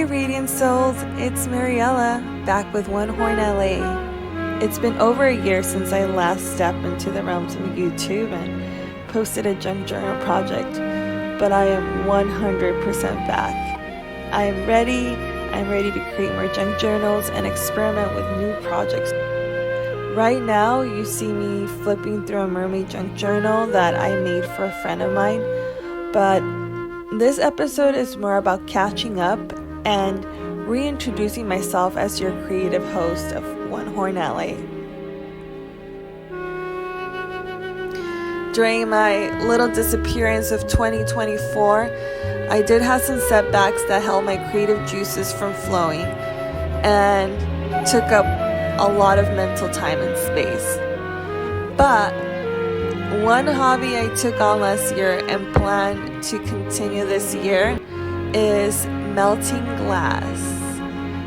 Radiant Souls, it's Mariella, back with One Horn LA. It's been over a year since I last stepped into the realms of YouTube and posted a junk journal project, but I am 100% back. I am ready. I'm ready to create more junk journals and experiment with new projects. Right now, you see me flipping through a Mermaid junk journal that I made for a friend of mine, but this episode is more about catching up and reintroducing myself as your creative host of One Horn LA. During my little disappearance of 2024, I did have some setbacks that held my creative juices from flowing and took up a lot of mental time and space. But one hobby I took on last year and plan to continue this year is melting glass.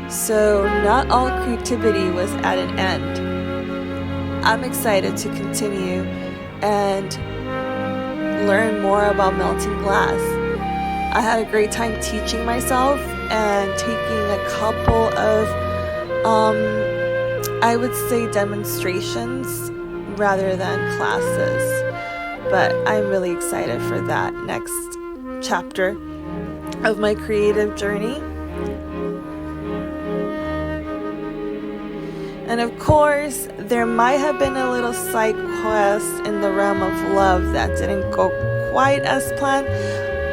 So not all creativity was at an end. I'm excited to continue and learn more about melting glass. I had a great time teaching myself and taking a couple of, I would say demonstrations rather than classes. But I'm really excited for that next chapter of my creative journey. And of course, there might have been a little side quest in the realm of love that didn't go quite as planned.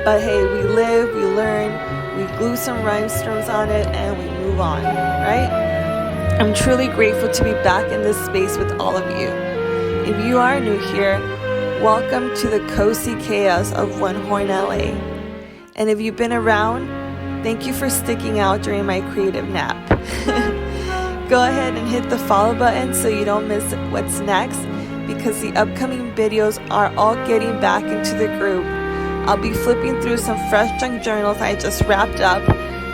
But hey, we live, we learn, we glue some rhinestones on it, and we move on, right? I'm truly grateful to be back in this space with all of you. If you are new here, welcome to the cozy chaos of One Horn LA. And if you've been around, thank you for sticking out during my creative nap. Go ahead and hit the follow button so you don't miss what's next, because the upcoming videos are all getting back into the group. I'll be flipping through some fresh junk journals I just wrapped up,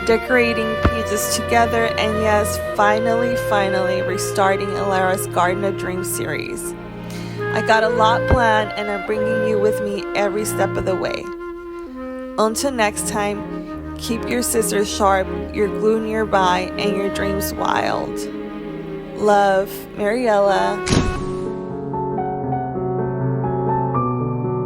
decorating pages together, and yes, finally restarting Elara's Garden of Dreams series. I got a lot planned and I'm bringing you with me every step of the way. Until next time, keep your scissors sharp, your glue nearby, and your dreams wild. Love, Mariella.